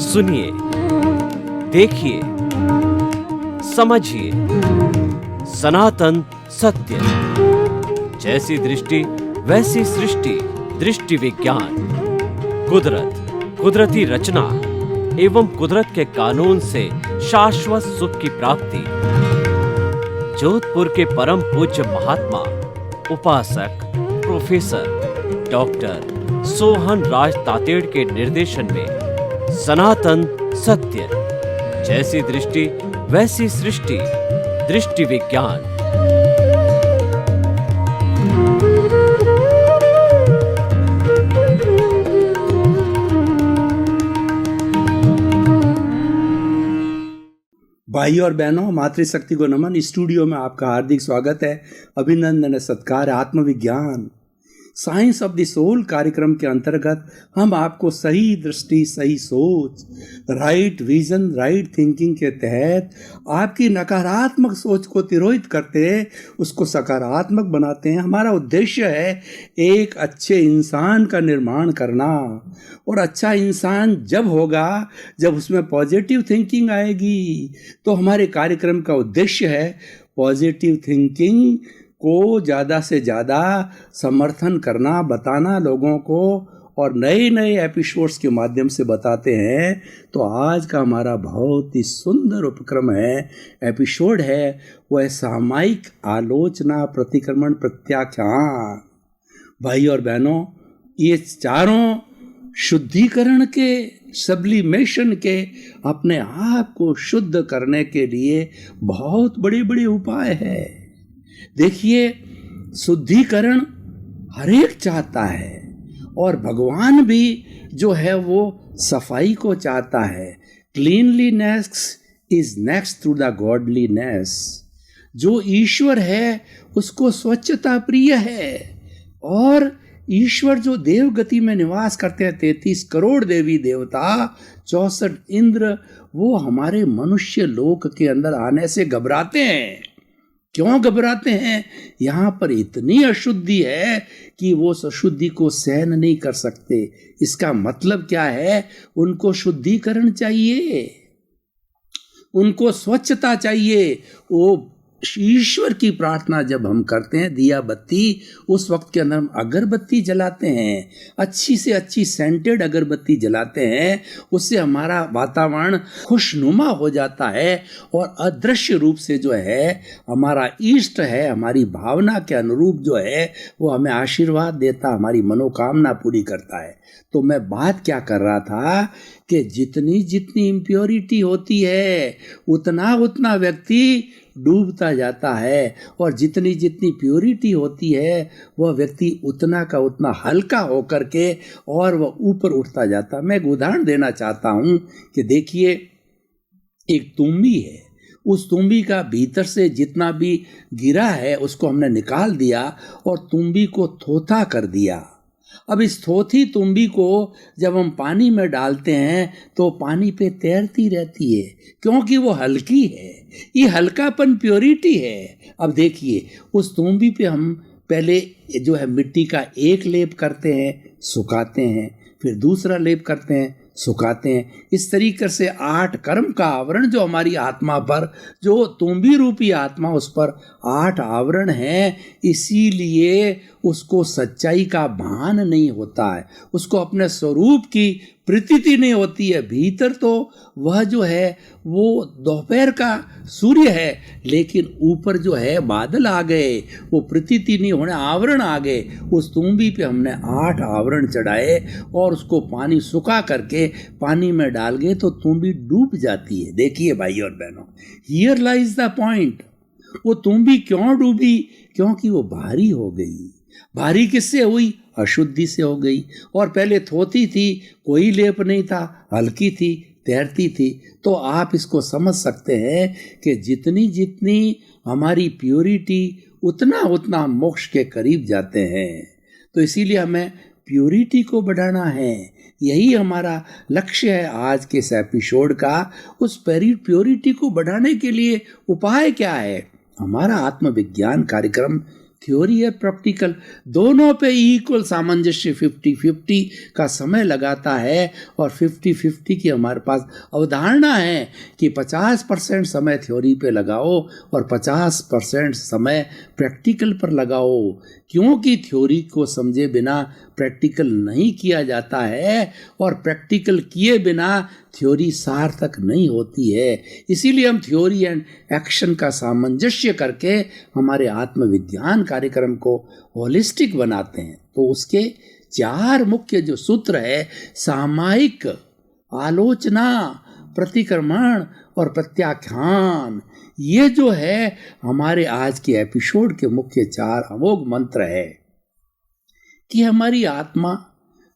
सुनिए, देखिए, समझिए सनातन सत्य। जैसी दृष्टि वैसी सृष्टि, दृष्टि विज्ञान। कुदरत, कुदरती रचना एवं कुदरत के कानून से शाश्वत सुख की प्राप्ति। जोधपुर के परम पूज्य महात्मा उपासक प्रोफेसर डॉक्टर सोहन राज तातेड़ के निर्देशन में सनातन सत्य। जैसी दृष्टि वैसी सृष्टि, दृष्टि विज्ञान। भाई और बहनों, मातृशक्ति को नमन। स्टूडियो में आपका हार्दिक स्वागत है, अभिनंदन, सत्कार। आत्मविज्ञान, साइंस ऑफ द सोल कार्यक्रम के अंतर्गत हम आपको सही दृष्टि, सही सोच, राइट विजन, राइट थिंकिंग के तहत आपकी नकारात्मक सोच को तिरोहित करते, उसको सकारात्मक बनाते हैं। हमारा उद्देश्य है एक अच्छे इंसान का निर्माण करना। और अच्छा इंसान जब होगा जब उसमें पॉजिटिव थिंकिंग आएगी। तो हमारे कार्यक्रम का उद्देश्य है पॉजिटिव थिंकिंग को ज़्यादा से ज़्यादा समर्थन करना, बताना लोगों को, और नए नए एपिसोड्स के माध्यम से बताते हैं। तो आज का हमारा बहुत ही सुंदर उपक्रम है, एपिसोड है, वह है सामायिक आलोचना, प्रतिक्रमण, प्रत्याख्यान। भाई और बहनों, ये चारों शुद्धिकरण के, सब्लिमेशन के, अपने आप को शुद्ध करने के लिए बहुत बड़े बड़े उपाय है। देखिए, शुद्धिकरण हर एक चाहता है, और भगवान भी जो है वो सफाई को चाहता है। Cleanliness is next to the godliness. जो ईश्वर है उसको स्वच्छता प्रिय है। और ईश्वर जो देव गति में निवास करते हैं, 33 करोड़ देवी देवता, 64 इंद्र, वो हमारे मनुष्य लोक के अंदर आने से घबराते हैं। क्यों घबराते हैं? यहाँ पर इतनी अशुद्धि है कि वो उस अशुद्धि को सहन नहीं कर सकते। इसका मतलब क्या है? उनको शुद्धिकरण चाहिए, उनको स्वच्छता चाहिए। वो ईश्वर की प्रार्थना जब हम करते हैं, दिया बत्ती, उस वक्त के अंदर हम अगरबत्ती जलाते हैं, अच्छी से अच्छी सेंटेड अगरबत्ती जलाते हैं। उससे हमारा वातावरण खुशनुमा हो जाता है, और अदृश्य रूप से जो है हमारा इष्ट है, हमारी भावना के अनुरूप जो है वो हमें आशीर्वाद देता, हमारी मनोकामना पूरी करता है। तो मैं बात क्या कर रहा था कि जितनी जितनी इम्प्योरिटी होती है उतना उतना व्यक्ति डूबता जाता है, और जितनी जितनी प्योरिटी होती है वह व्यक्ति उतना का उतना हल्का होकर के और वह ऊपर उठता जाता। मैं एक उदाहरण देना चाहता हूँ कि देखिए, एक तुम्बी है, उस तुम्बी का भीतर से जितना भी गिरा है उसको हमने निकाल दिया और तुम्बी को थोथा कर दिया। अब इस थोथी तुम्बी को जब हम पानी में डालते हैं तो पानी पे तैरती रहती है, क्योंकि वो हल्की है। ये हल्कापन प्योरिटी है। अब देखिए, उस तुम्बी पे हम पहले जो है मिट्टी का एक लेप करते हैं, सुखाते हैं, फिर दूसरा लेप करते हैं, सुखाते हैं। इस तरीके से 8 कर्म का आवरण जो हमारी आत्मा पर, जो तुम्बी रूपी आत्मा, उस पर 8 आवरण हैं। इसीलिए उसको सच्चाई का भान नहीं होता है, उसको अपने स्वरूप की प्रतीति नहीं होती है। भीतर तो वह जो है वो दोपहर का सूर्य है, लेकिन ऊपर जो है बादल आ गए, वो प्रतीति नहीं होने, आवरण आ गए। उस तुम्बी पे हमने 8 आवरण चढ़ाए और उसको पानी सुखा करके पानी में डाल गए तो तुम्बी डूब जाती है। देखिए भाई और बहनों, हियर लाइज द पॉइंट। वो तुम्बी क्यों डूबी? क्योंकि वो भारी हो गई। भारी किससे हुई? अशुद्धि से हो गई। और पहले थोती थी, कोई लेप नहीं था, हल्की थी, तैरती थी। तो आप इसको समझ सकते हैं कि जितनी जितनी हमारी प्योरिटी, उतना उतना हम मोक्ष के करीब जाते हैं। तो इसीलिए हमें प्योरिटी को बढ़ाना है। यही हमारा लक्ष्य है आज के इस एपिसोड का। उस प्योरिटी को बढ़ाने के लिए उपाय क्या है? हमारा आत्मविज्ञान कार्यक्रम थ्योरी है प्रैक्टिकल, दोनों पे इक्वल सामंजस्य 50-50 का समय लगाता है। और 50-50 की हमारे पास अवधारणा है कि 50% समय थ्योरी पे लगाओ और 50% समय प्रैक्टिकल पर लगाओ, क्योंकि थ्योरी को समझे बिना प्रैक्टिकल नहीं किया जाता है और प्रैक्टिकल किए बिना थ्योरी सार्थक नहीं होती है। इसीलिए हम थ्योरी एंड एक्शन का सामंजस्य करके हमारे आत्मविज्ञान कार्यक्रम को होलिस्टिक बनाते हैं। तो उसके 4 मुख्य जो सूत्र है, सामायिक, आलोचना, प्रतिक्रमण और प्रत्याख्यान, ये जो है हमारे आज के एपिसोड के मुख्य 4 अमोघ मंत्र है कि हमारी आत्मा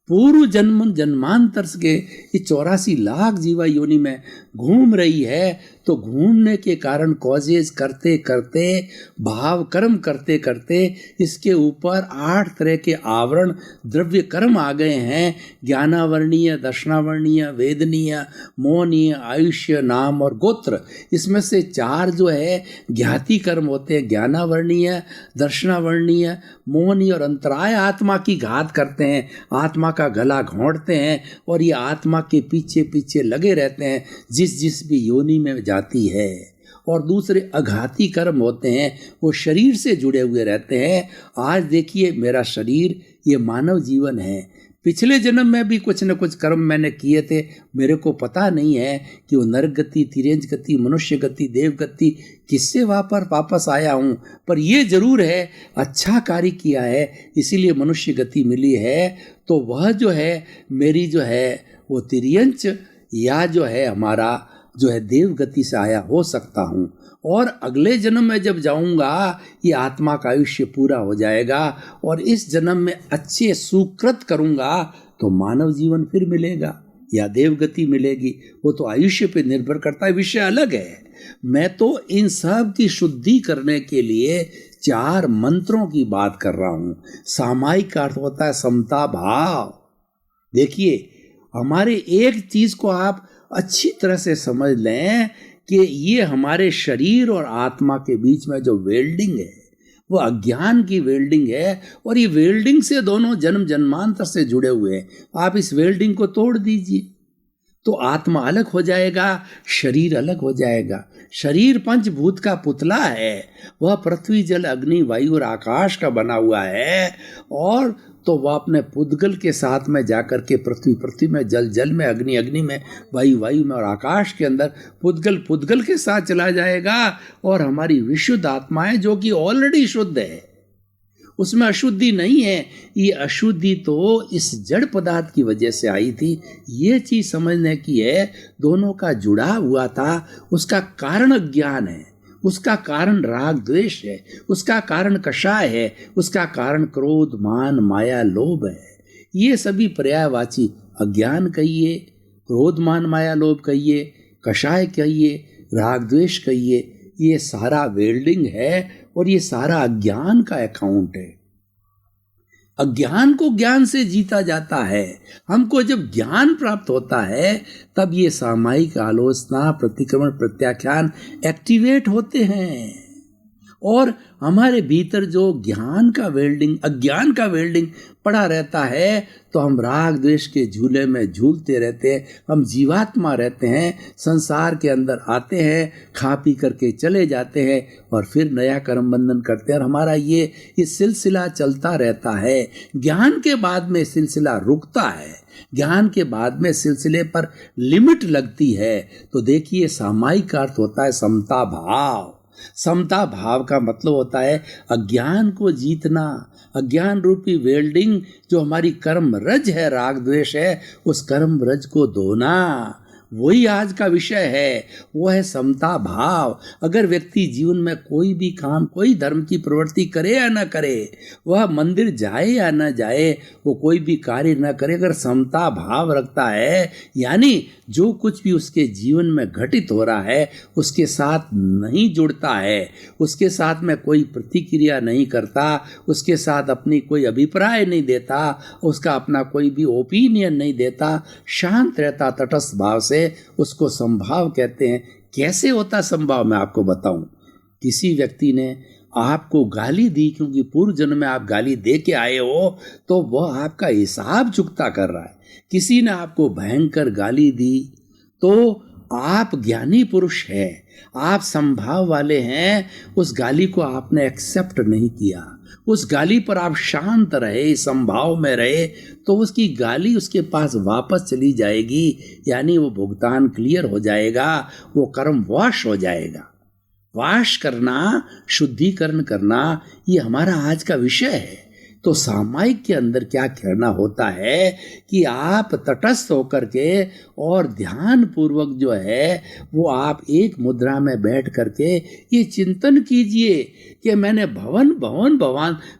पूर्व जन्मांतर के 84 लाख जीवा योनि में घूम रही है। तो घूमने के कारण कॉजेज करते करते, भाव कर्म करते करते इसके ऊपर 8 तरह के आवरण द्रव्य कर्म आ गए हैं। ज्ञानावर्णीय, दर्शनावर्णीय, वेदनीय, मोहनीय, आयुष्य, नाम और गोत्र। इसमें से 4 जो है ज्ञाति कर्म होते हैं, ज्ञानावर्णीय, दर्शनावर्णीय, मोहनीय और अंतराय आत्मा की घात करते हैं, आत्मा का गला घोंटते हैं और ये आत्मा के पीछे पीछे लगे रहते हैं जिस भी योनि में जाती है। और दूसरे अघाती कर्म होते हैं, वो शरीर से जुड़े हुए रहते हैं। आज देखिए मेरा शरीर ये मानव जीवन है, पिछले जन्म में भी कुछ न कुछ कर्म मैंने किए थे, मेरे को पता नहीं है कि वो नरक गति, तिर्यंच गति, मनुष्य गति, देव गति किससे वापस आया हूँ। पर ये जरूर है अच्छा कार्य किया है, इसीलिए मनुष्य गति मिली है। तो वह जो है मेरी जो है वो तिर्यंच या जो है हमारा जो है देव गति से आया हो सकता हूँ। और अगले जन्म में जब जाऊंगा ये आत्मा का आयुष्य पूरा हो जाएगा और इस जन्म में अच्छे सुकृत करूंगा तो मानव जीवन फिर मिलेगा या देव गति मिलेगी। वो तो आयुष्य पे निर्भर करता है, विषय अलग है। मैं तो इन सब की शुद्धि करने के लिए 4 मंत्रों की बात कर रहा हूँ। सामायिक अर्थ होता है समता भाव। देखिए हमारे एक चीज को आप अच्छी तरह से समझ लें कि ये हमारे शरीर और आत्मा के बीच में जो वेल्डिंग है वो अज्ञान की वेल्डिंग है और ये वेल्डिंग से दोनों जन्म जन्मांतर से जुड़े हुए हैं। आप इस वेल्डिंग को तोड़ दीजिए तो आत्मा अलग हो जाएगा, शरीर अलग हो जाएगा। शरीर पंचभूत का पुतला है, वह पृथ्वी, जल, अग्नि, वायु और आकाश का बना हुआ है। और तो वह अपने पुद्गल के साथ में जाकर के पृथ्वी में, जल में, अग्नि में, वायु में और आकाश के अंदर पुद्गल के साथ चला जाएगा। और हमारी विशुद्ध आत्माएं जो कि ऑलरेडी शुद्ध है, उसमें अशुद्धि नहीं है। ये अशुद्धि तो इस जड़ पदार्थ की वजह से आई थी। ये चीज समझने की है, दोनों का जुड़ा हुआ था। उसका कारण अज्ञान है, उसका कारण राग द्वेष है, उसका कारण कषाय है, उसका कारण क्रोध, मान, माया, लोभ है। ये सभी पर्यायवाची, अज्ञान कहिए, क्रोध, मान, माया, लोभ कहिए, कषाय कहिए, राग द्वेष कहिए, ये सारा वेल्डिंग है और ये सारा अज्ञान का अकाउंट है। अज्ञान को ज्ञान से जीता जाता है। हमको जब ज्ञान प्राप्त होता है तब ये सामायिक, आलोचना, प्रतिक्रमण, प्रत्याख्यान एक्टिवेट होते हैं और हमारे भीतर जो ज्ञान का वेल्डिंग, अज्ञान का वेल्डिंग पड़ा रहता है तो हम राग द्वेष के झूले में झूलते रहते हैं। हम जीवात्मा रहते हैं, संसार के अंदर आते हैं, खा पी करके चले जाते हैं और फिर नया कर्म बंधन करते हैं और हमारा ये सिलसिला चलता रहता है। ज्ञान के बाद में सिलसिला रुकता है, ज्ञान के बाद में सिलसिले पर लिमिट लगती है। तो देखिए सामायिक अर्थ होता है समता भाव। समता भाव का मतलब होता है अज्ञान को जीतना, अज्ञान रूपी वेल्डिंग जो हमारी कर्म रज है, राग द्वेष है, उस कर्म रज को धोना। वही आज का विषय है, वो है समता भाव। अगर व्यक्ति जीवन में कोई भी काम, कोई धर्म की प्रवृत्ति करे या न करे, वह मंदिर जाए या न जाए, वो कोई भी कार्य न करे, अगर समता भाव रखता है, यानी जो कुछ भी उसके जीवन में घटित हो रहा है उसके साथ नहीं जुड़ता है, उसके साथ में कोई प्रतिक्रिया नहीं करता, उसके साथ अपनी कोई अभिप्राय नहीं देता, उसका अपना कोई भी ओपिनियन नहीं देता, शांत रहता तटस्थ भाव से, उसको समभाव कहते हैं। कैसे होता समभाव मैं आपको बताऊं। किसी व्यक्ति ने आपको गाली दी क्योंकि पूर्व जन्म में आप गाली दे के आए हो, तो वह आपका हिसाब चुकता कर रहा है। किसी ने आपको भयंकर गाली दी तो आप ज्ञानी पुरुष हैं, आप संभाव वाले हैं, उस गाली को आपने एक्सेप्ट नहीं किया, उस गाली पर आप शांत रहे, संभाव में रहे, तो उसकी गाली उसके पास वापस चली जाएगी, यानी वो भुगतान क्लियर हो जाएगा, वो कर्म वॉश हो जाएगा। वाश करना, शुद्धिकरण करना, ये हमारा आज का विषय है। तो सामायिक के अंदर क्या करना होता है कि आप तटस्थ होकर के और ध्यान पूर्वक जो है वो आप एक मुद्रा में बैठ करके ये चिंतन कीजिए कि मैंने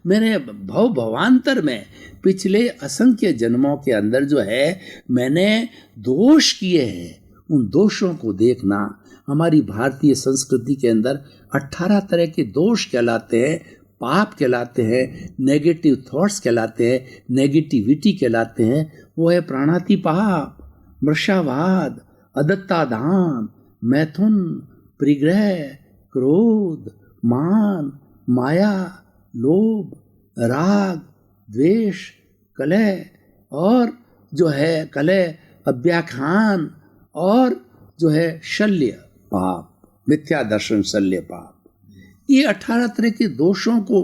मैंने भवांतर में पिछले असंख्य जन्मों के अंदर जो है मैंने दोष किए हैं, उन दोषों को देखना। हमारी भारतीय संस्कृति के अंदर 18 तरह के दोष कहलाते हैं, पाप कहलाते हैं, नेगेटिव थॉट्स कहलाते हैं, नेगेटिविटी कहलाते हैं। वो है प्राणातिपात, मृषावाद, अदत्तादान, मैथुन, परिग्रह, क्रोध, मान, माया, लोभ, राग, द्वेष, कलह और जो है कलह, अव्याख्यान और जो है शल्य पाप, मिथ्या दर्शन, शल्य पाप। ये 18 तरह के दोषों को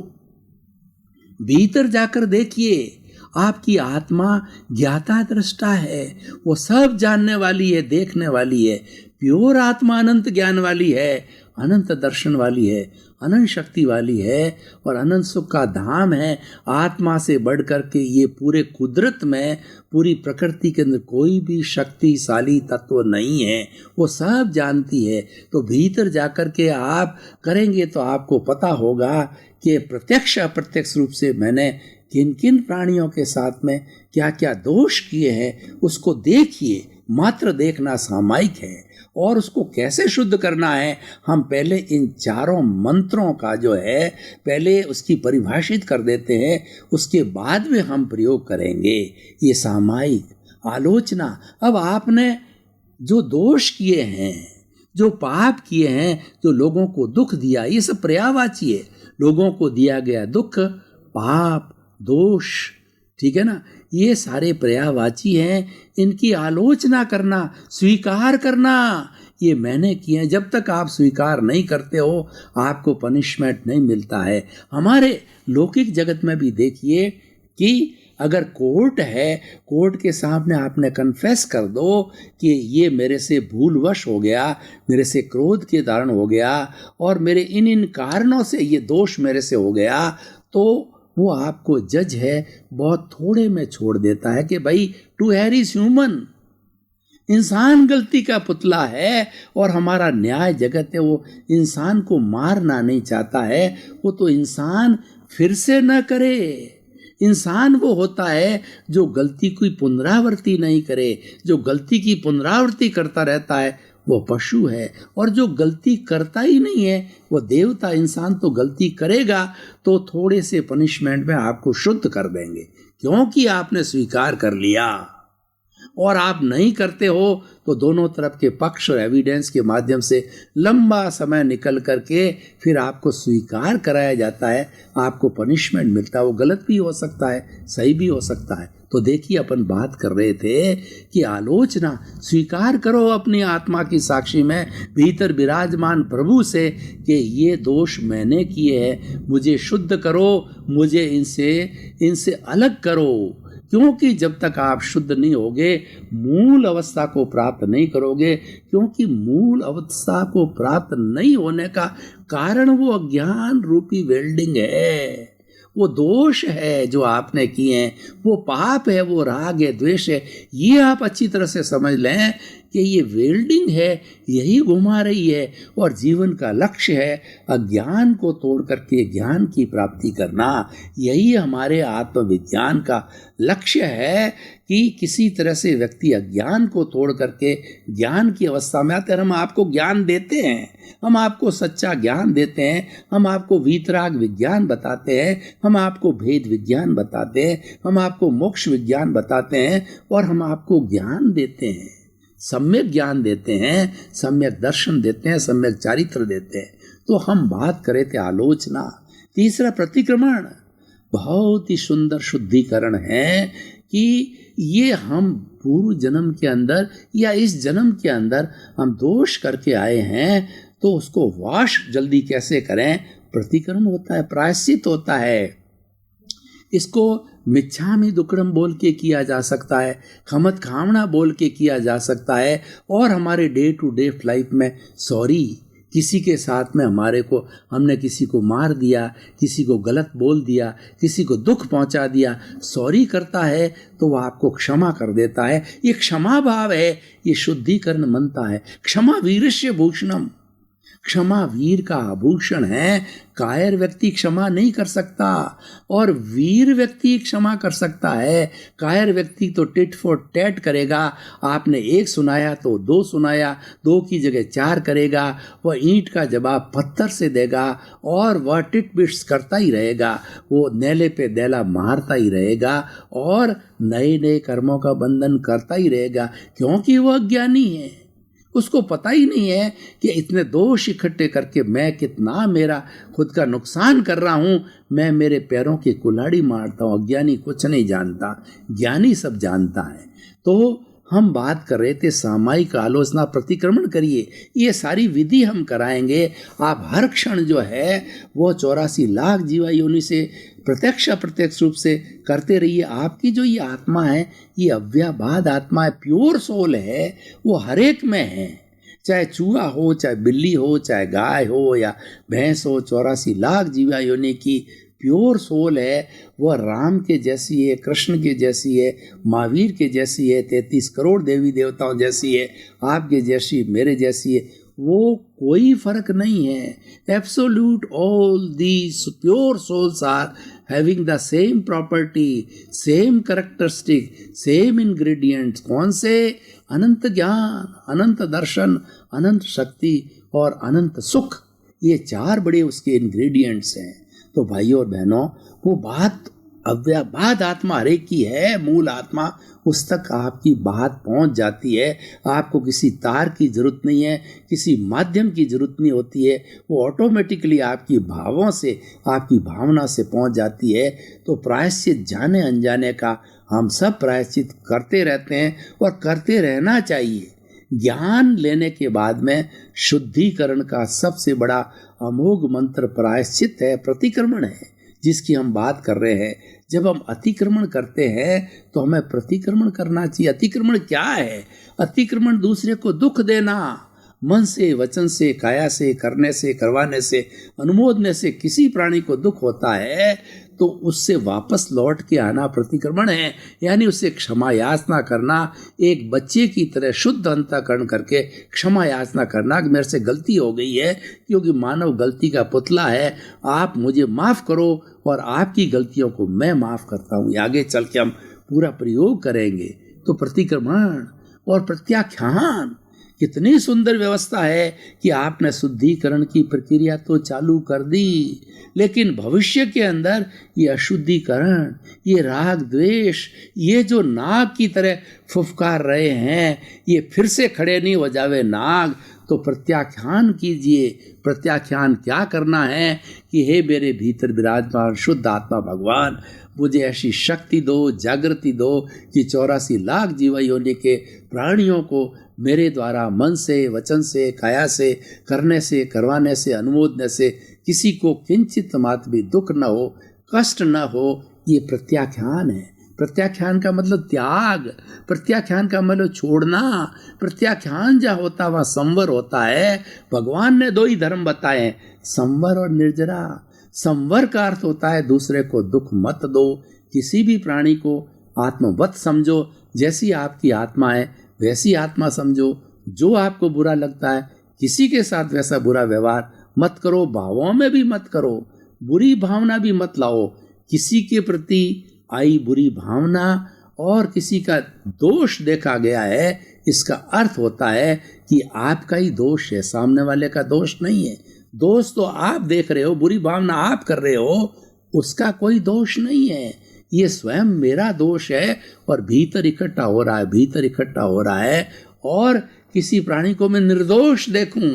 भीतर जाकर देखिए। आपकी आत्मा ज्ञाता दृष्टा है, वो सब जानने वाली है, देखने वाली है। प्योर आत्मा अनंत ज्ञान वाली है, अनंत दर्शन वाली है, अनंत शक्ति वाली है और अनंत सुख का धाम है। आत्मा से बढ़ करके ये पूरे कुदरत में, पूरी प्रकृति के अंदर कोई भी शक्तिशाली तत्व नहीं है, वो सब जानती है। तो भीतर जाकर के आप करेंगे तो आपको पता होगा कि प्रत्यक्ष अप्रत्यक्ष रूप से मैंने किन किन प्राणियों के साथ में क्या क्या दोष किए हैं, उसको देखिए। मात्र देखना सामायिक है और उसको कैसे शुद्ध करना है, हम पहले इन चारों मंत्रों का जो है पहले उसकी परिभाषित कर देते हैं, उसके बाद में हम प्रयोग करेंगे। ये सामायिक आलोचना। अब आपने जो दोष किए हैं, जो पाप किए हैं, जो लोगों को दुख दिया, ये सब पर्यायवाची है। लोगों को दिया गया दुख, पाप, दोष, ठीक है ना, ये सारे पर्यायवाची हैं। इनकी आलोचना करना, स्वीकार करना, ये मैंने किए हैं। जब तक आप स्वीकार नहीं करते हो आपको पनिशमेंट नहीं मिलता है। हमारे लौकिक जगत में भी देखिए कि अगर कोर्ट है, कोर्ट के सामने आपने कन्फेस कर दो कि ये मेरे से भूलवश हो गया, मेरे से क्रोध के कारण हो गया और मेरे इन कारणों से ये दोष मेरे से हो गया, तो वो आपको जज है बहुत थोड़े में छोड़ देता है कि भाई टू एरर इज ह्यूमन, इंसान गलती का पुतला है। और हमारा न्याय जगत है वो इंसान को मारना नहीं चाहता है, वो तो इंसान फिर से न करे। इंसान वो होता है जो गलती की पुनरावृत्ति नहीं करे। जो गलती की पुनरावृत्ति करता रहता है वो पशु है, और जो गलती करता ही नहीं है वो देवता। इंसान तो गलती करेगा तो थोड़े से पनिशमेंट में आपको शुद्ध कर देंगे, क्योंकि आपने स्वीकार कर लिया। और आप नहीं करते हो तो दोनों तरफ के पक्ष और एविडेंस के माध्यम से लंबा समय निकल करके फिर आपको स्वीकार कराया जाता है, आपको पनिशमेंट मिलता है। वो गलत भी हो सकता है, सही भी हो सकता है। तो देखिए, अपन बात कर रहे थे कि आलोचना, स्वीकार करो अपनी आत्मा की साक्षी में भीतर विराजमान प्रभु से कि ये दोष मैंने किए हैं, मुझे शुद्ध करो, मुझे इनसे अलग करो। क्योंकि जब तक आप शुद्ध नहीं होगे मूल अवस्था को प्राप्त नहीं करोगे, क्योंकि मूल अवस्था को प्राप्त नहीं होने का कारण वो अज्ञान रूपी वेल्डिंग है, वो दोष है जो आपने किए हैं, वो पाप है, वो राग है, द्वेष है। ये आप अच्छी तरह से समझ लें कि ये वेल्डिंग है, यही घुमा रही है। और जीवन का लक्ष्य है अज्ञान को तोड़ करके ज्ञान की प्राप्ति करना। यही हमारे आत्मविज्ञान का लक्ष्य है कि किसी तरह से व्यक्ति अज्ञान को तोड़ करके ज्ञान की अवस्था में आते हैं। हम आपको ज्ञान देते हैं, हम आपको सच्चा ज्ञान देते हैं, हम आपको वीतराग विज्ञान बताते हैं, हम आपको भेद विज्ञान बताते हैं, हम आपको मोक्ष विज्ञान बताते हैं और हम आपको ज्ञान देते हैं। सम्यक ज्ञान देते हैं, सम्यक दर्शन देते हैं, सम्यक चारित्र देते हैं। तो हम बात करे थे आलोचना। तीसरा प्रतिक्रमण, बहुत ही सुंदर शुद्धिकरण है कि ये हम पूर्व जन्म के अंदर या इस जन्म के अंदर हम दोष करके आए हैं, तो उसको वाश जल्दी कैसे करें। प्रतिक्रमण होता है, प्रायश्चित होता है। इसको मिच्छामि दुक्कडम बोल के किया जा सकता है, खमत खामना बोल के किया जा सकता है। और हमारे डे टू डे लाइफ में सॉरी, किसी के साथ में हमने किसी को मार दिया, किसी को गलत बोल दिया, किसी को दुख पहुंचा दिया, सॉरी करता है तो वह आपको क्षमा कर देता है। ये क्षमा भाव है, ये शुद्धिकरण मनता है। क्षमा वीरस्य भूषणम, क्षमा वीर का आभूषण है। कायर व्यक्ति क्षमा नहीं कर सकता और वीर व्यक्ति क्षमा कर सकता है। कायर व्यक्ति तो टिट फॉर टैट करेगा। आपने एक सुनाया तो दो सुनाया, दो की जगह चार करेगा। वह ईंट का जवाब पत्थर से देगा और वह टिट बिट्स करता ही रहेगा। वो नेले पे दैला मारता ही रहेगा और नए नए कर्मों का बंधन करता ही रहेगा, क्योंकि वह अज्ञानी है। उसको पता ही नहीं है कि इतने दोष इकट्ठे करके मैं कितना मेरा खुद का नुकसान कर रहा हूँ। मैं मेरे पैरों की कुल्हाड़ी मारता हूँ। अज्ञानी कुछ नहीं जानता, ज्ञानी सब जानता है। तो हम बात कर रहे थे सामायिक आलोचना, प्रतिक्रमण करिए, ये सारी विधि हम कराएंगे। आप हर क्षण जो है वो 84 लाख जीवा योनि से प्रत्यक्ष अप्रत्यक्ष रूप से करते रहिए। आपकी जो ये आत्मा है, ये अव्ययबाद आत्मा है, प्योर सोल है, वो हर एक में है। चाहे चूहा हो, चाहे बिल्ली हो, चाहे गाय हो या भैंस हो, 84 लाख जीवा योनि की प्योर सोल है। वह राम के जैसी है, कृष्ण के जैसी है, महावीर के जैसी है, 33 करोड़ देवी देवताओं जैसी है, आपके जैसी, मेरे जैसी है। वो कोई फर्क नहीं है। Absolute all these pure souls are having the same property, same characteristic, same ingredients. कौन से? अनंत ज्ञान, अनंत दर्शन, अनंत शक्ति और अनंत सुख। ये चार बड़े उसके इंग्रेडिएंट्स हैं। तो भाइयों और बहनों, वो बात अव्ययबाद आत्मा हर एक की है, मूल आत्मा, उस तक आपकी बात पहुंच जाती है। आपको किसी तार की जरूरत नहीं है, किसी माध्यम की जरूरत नहीं होती है। वो ऑटोमेटिकली आपकी भावों से, आपकी भावना से पहुंच जाती है। तो प्रायश्चित जाने अनजाने का हम सब प्रायश्चित करते रहते हैं और करते रहना चाहिए। ज्ञान लेने के बाद में शुद्धिकरण का सबसे बड़ा अमोघ मंत्र प्रायश्चित है, प्रतिक्रमण है, जिसकी हम बात कर रहे हैं। जब हम अतिक्रमण करते हैं तो हमें प्रतिक्रमण करना चाहिए। अतिक्रमण क्या है? अतिक्रमण दूसरे को दुख देना, मन से, वचन से, काया से, करने से, करवाने से, अनुमोदने से किसी प्राणी को दुख होता है तो उससे वापस लौट के आना प्रतिक्रमण है। यानी उससे क्षमा याचना करना, एक बच्चे की तरह शुद्ध अंतःकरण करके क्षमा याचना करना कि मेरे से गलती हो गई है, क्योंकि मानव गलती का पुतला है। आप मुझे माफ़ करो और आपकी गलतियों को मैं माफ़ करता हूँ। आगे चल के हम पूरा प्रयोग करेंगे। तो प्रतिक्रमण और प्रत्याख्यान, कितनी सुंदर व्यवस्था है कि आपने शुद्धिकरण की प्रक्रिया तो चालू कर दी, लेकिन भविष्य के अंदर ये अशुद्धिकरण, ये राग द्वेष, ये जो नाग की तरह फुफकार रहे हैं, ये फिर से खड़े नहीं हो जावे नाग। तो प्रत्याख्यान कीजिए। प्रत्याख्यान क्या करना है कि हे मेरे भीतर विराजमान शुद्ध आत्मा भगवान, मुझे ऐसी शक्ति दो, जागृति दो कि 84 लाख जीवा योनि के प्राणियों को मेरे द्वारा मन से, वचन से, काया से, करने से, करवाने से, अनुमोदने से किसी को किंचित मात्र भी दुख न हो, कष्ट न हो। ये प्रत्याख्यान है। प्रत्याख्यान का मतलब त्याग, प्रत्याख्यान का मतलब छोड़ना। प्रत्याख्यान जहाँ होता है वहाँ संवर होता है। भगवान ने 2 ही धर्म बताए, संवर और निर्जरा। संवर का अर्थ होता है दूसरे को दुख मत दो, किसी भी प्राणी को आत्मवत समझो। जैसी आपकी आत्मा है वैसी आत्मा समझो। जो आपको बुरा लगता है किसी के साथ वैसा बुरा व्यवहार मत करो, भावों में भी मत करो, बुरी भावना भी मत लाओ। किसी के प्रति आई बुरी भावना और किसी का दोष देखा गया है, इसका अर्थ होता है कि आपका ही दोष है, सामने वाले का दोष नहीं है। दोष तो आप देख रहे हो, बुरी भावना आप कर रहे हो, उसका कोई दोष नहीं है। ये स्वयं मेरा दोष है और भीतर इकट्ठा हो रहा है, भीतर इकट्ठा हो रहा है। और किसी प्राणी को मैं निर्दोष देखूं,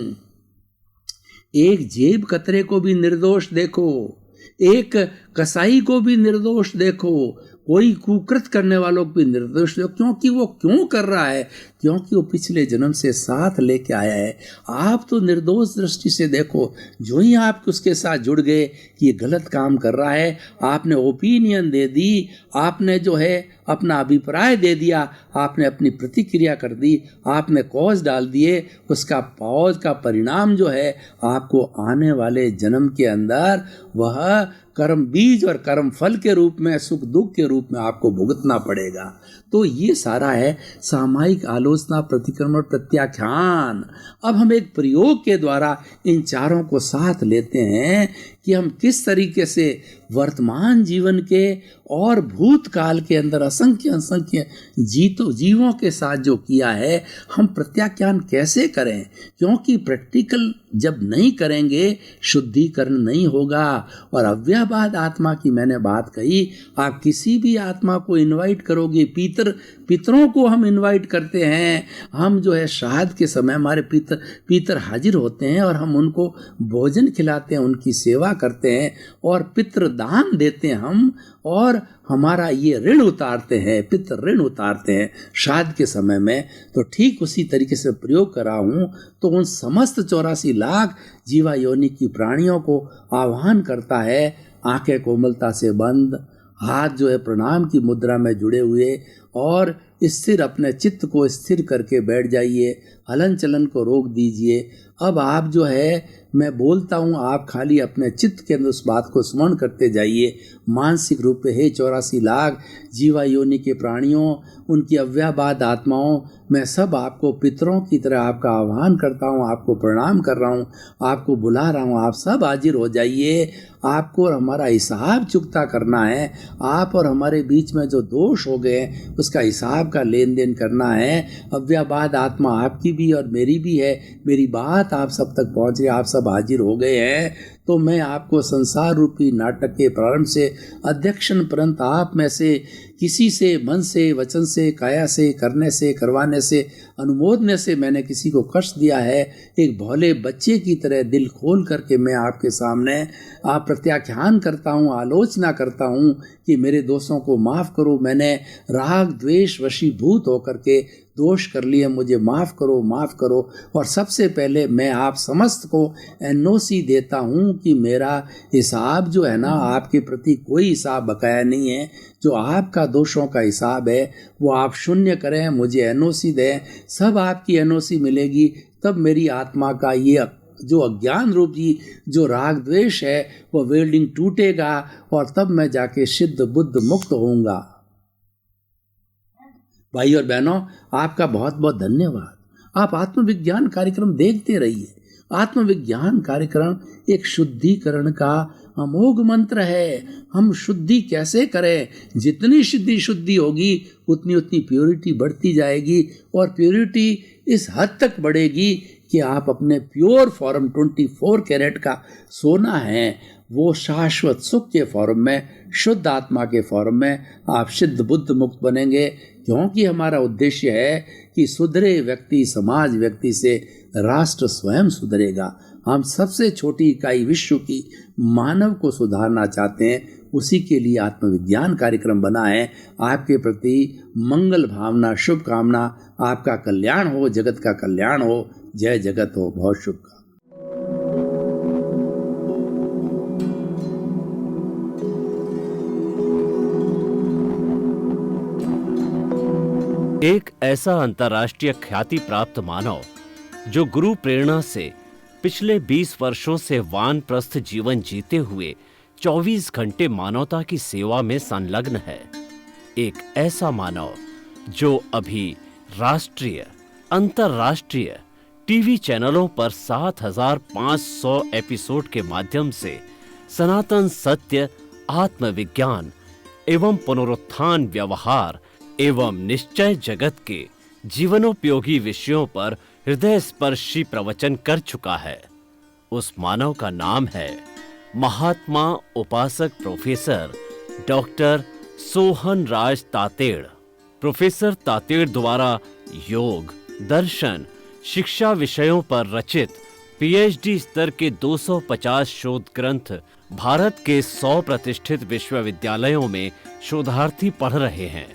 एक जेब कतरे को भी निर्दोष देखो, एक कसाई को भी निर्दोष देखो, कोई कुकृत करने वालों को भी निर्दोष देखो। क्योंकि वो क्यों कर रहा है? क्योंकि वो पिछले जन्म से साथ लेके आया है। आप तो निर्दोष दृष्टि से देखो। जो ही आप उसके साथ जुड़ गए कि ये गलत काम कर रहा है, आपने ओपिनियन दे दी, आपने जो है अपना अभिप्राय दे दिया, आपने अपनी प्रतिक्रिया कर दी, आपने कॉज डाल दिए, उसका कॉज का परिणाम जो है आपको आने वाले जन्म के अंदर वह कर्म बीज और कर्म फल के रूप में, सुख दुख के रूप में आपको भुगतना पड़ेगा। तो ये सारा है सामायिक आलोचना, प्रतिक्रमण और प्रत्याख्यान। अब हम एक प्रयोग के द्वारा इन चारों को साथ लेते हैं कि हम किस तरीके से वर्तमान जीवन के और भूतकाल के अंदर असंख्य जीवों के साथ जो किया है, हम प्रत्याख्यान कैसे करें। क्योंकि प्रैक्टिकल जब नहीं करेंगे शुद्धिकरण नहीं होगा। और अव्ययवाद आत्मा की मैंने बात कही, आप किसी भी आत्मा को इनवाइट करोगे, पितरों को हम इनवाइट करते हैं, हम जो है श्राद्ध के समय हमारे पितर हाजिर होते हैं और हम उनको भोजन खिलाते हैं, उनकी सेवा करते हैं और पितृदान देते हैं हम, और हमारा ये ऋण उतारते हैं, पितृ ऋण उतारते हैं श्राद्ध के समय में। तो ठीक उसी तरीके से प्रयोग कर रहा हूँ। तो उन समस्त 84 लाख जीवा योनि की प्राणियों को आह्वान करता है, आंखें कोमलता से बंद, हाथ जो है प्रणाम की मुद्रा में जुड़े हुए, और स्थिर अपने चित्त को स्थिर करके बैठ जाइए, हलन चलन को रोक दीजिए। अब आप जो है, मैं बोलता हूँ, आप खाली अपने चित्त के अंदर उस बात को स्मरण करते जाइए। मानसिक रूप से हे 84 लाख जीवा योनि के प्राणियों, उनकी अव्ययवाद आत्माओं, मैं सब आपको पितरों की तरह आपका आह्वान करता हूँ, आपको प्रणाम कर रहा हूँ, आपको बुला रहा हूँ, आप सब हाजिर हो जाइए। आपको और हमारा हिसाब चुकता करना है। आप और हमारे बीच में जो दोष हो गए उसका हिसाब का लेन देन करना है। अव्ययवाद आत्मा आपकी भी और मेरी भी है। मेरी बात आप सब तक पहुँच रही, आप सब हाजिर हो गए हैं। तो मैं आपको संसार रूपी नाटक के प्रारंभ से अध्यक्षण पर्यंत आप में से किसी से, मन से, वचन से, काया से, करने से, करवाने से, अनुमोदने से मैंने किसी को कष्ट दिया है, एक भोले बच्चे की तरह दिल खोल करके मैं आपके सामने आप प्रत्याख्यान करता हूँ, आलोचना करता हूँ कि मेरे दोषों को माफ़ करो। मैंने राग द्वेष वशीभूत होकर के दोष कर लिए, मुझे माफ़ करो, माफ़ करो। और सबसे पहले मैं आप समस्त को एनओसी देता हूँ कि मेरा हिसाब जो है ना, आपके प्रति कोई हिसाब बकाया नहीं है। जो आपका दोषों का हिसाब है वो आप शून्य करें, मुझे एनओसी दें। सब आपकी एनओसी मिलेगी, तब मेरी आत्मा का ये जो अज्ञान रूपी जो राग द्वेष है वो वेल्डिंग टूटेगा, और तब मैं जाके सिद्ध बुद्ध मुक्त होऊंगा। भाई और बहनों, आपका बहुत बहुत धन्यवाद। आप आत्मविज्ञान कार्यक्रम देखते रहिए। आत्मविज्ञान कार्यक्रम एक शुद्धिकरण का अमोघ मंत्र है। हम शुद्धि कैसे करें? जितनी शुद्धि होगी उतनी प्योरिटी बढ़ती जाएगी, और प्योरिटी इस हद तक बढ़ेगी कि आप अपने प्योर फॉर्म 24 कैरेट का सोना है, वो शाश्वत सुख के फॉर्म में, शुद्ध आत्मा के फॉर्म में आप सिद्ध बुद्ध मुक्त बनेंगे। क्योंकि हमारा उद्देश्य है कि सुधरे व्यक्ति, समाज व्यक्ति से राष्ट्र स्वयं सुधरेगा। हम सबसे छोटी इकाई विश्व की मानव को सुधारना चाहते हैं। उसी के लिए आत्मविज्ञान कार्यक्रम बना है। आपके प्रति मंगल भावना, शुभकामना, आपका कल्याण हो, जगत का कल्याण हो। जय जगत हो। बहुत शुभकामना। एक ऐसा अंतर्राष्ट्रीय ख्याति प्राप्त मानव जो गुरु प्रेरणा से पिछले 20 वर्षों से वानप्रस्थ जीवन जीते हुए 24 घंटे मानवता की सेवा में संलग्न है। एक ऐसा मानव जो अभी राष्ट्रीय, अंतर्राष्ट्रीय टीवी चैनलों पर 7,500 एपिसोड के माध्यम से सनातन सत्य, आत्मविज्ञान एवं पुनरुत्थान, व्यवहार एवं निश्चय जगत के जीवनोपयोगी विषयों पर हृदय स्पर्शी प्रवचन कर चुका है। उस मानव का नाम है महात्मा उपासक प्रोफेसर डॉक्टर सोहन राज तातेड़। प्रोफेसर तातेड़ द्वारा योग, दर्शन, शिक्षा विषयों पर रचित पीएचडी स्तर के 250 शोध ग्रंथ भारत के 100 प्रतिष्ठित विश्वविद्यालयों में शोधार्थी पढ़ रहे हैं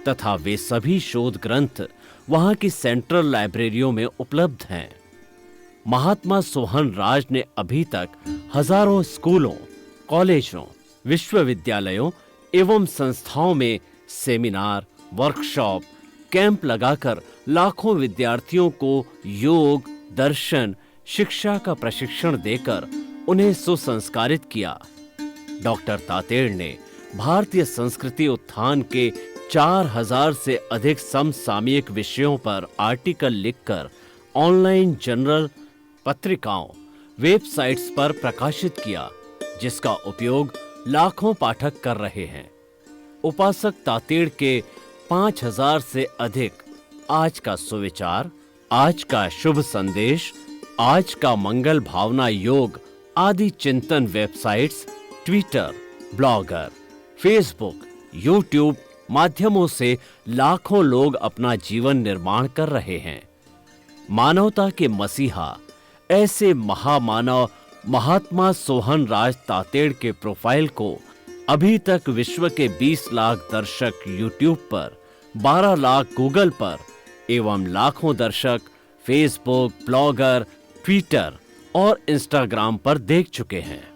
तथा वे सभी शोध ग्रंथ वहां की सेंट्रल लाइब्रेरियों में उपलब्ध हैं। महात्मा सोहन राज ने अभी तक हजारों स्कूलों, कॉलेजों, विश्वविद्यालयों एवं संस्थाओं में सेमिनार, वर्कशॉप, कैंप लगाकर लाखों विद्यार्थियों को योग, दर्शन, शिक्षा का प्रशिक्षण देकर उन्हें सुसंस्कारित किया। डॉक्टर तातेड़ ने भारतीय संस्कृति उत्थान के 4000 से अधिक समसामयिक विषयों पर आर्टिकल लिखकर ऑनलाइन जर्नल, पत्रिकाओं, वेबसाइट्स पर प्रकाशित किया, जिसका उपयोग लाखों पाठक कर रहे हैं। उपासक तातेड़ के 5000 से अधिक आज का सुविचार, आज का शुभ संदेश, आज का मंगल भावना योग आदि चिंतन websites, Twitter, blogger, Facebook, YouTube माध्यमों से लाखों लोग अपना जीवन निर्माण कर रहे हैं। मानवता के मसीहा ऐसे महामानव महात्मा सोहन राज तातेड़ के प्रोफाइल को अभी तक विश्व के 20 लाख दर्शक यूट्यूब पर, 12 लाख गूगल पर एवं लाखों दर्शक फेसबुक, ब्लॉगर, ट्विटर और इंस्टाग्राम पर देख चुके हैं।